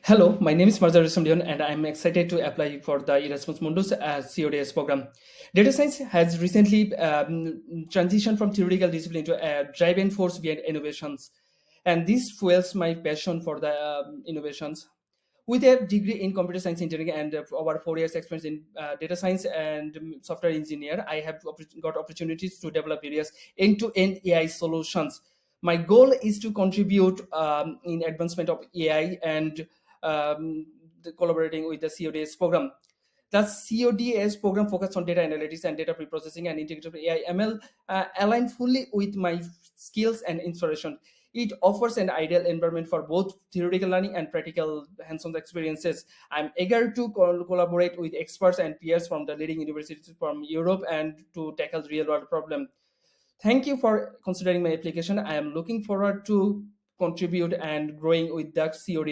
Hello, my name is Marjar Samdion and I'm excited to apply for the Erasmus Mundus CoDaS program. Data science has recently transitioned from theoretical discipline to a driving force behind innovations. And this fuels my passion for the innovations. With a degree in computer science engineering and over 4 years experience in data science and software engineer, I have got opportunities to develop various end-to-end AI solutions. My goal is to contribute in advancement of AI and collaborating with the CODS program. The CODS program focused on data analytics and data preprocessing and integrated AI ML align fully with my skills and inspiration. It offers an ideal environment for both theoretical learning and practical hands-on experiences. I'm eager to collaborate with experts and peers from the leading universities from Europe and to tackle real-world problems. Thank you for considering my application. I am looking forward to contribute and growing with the COD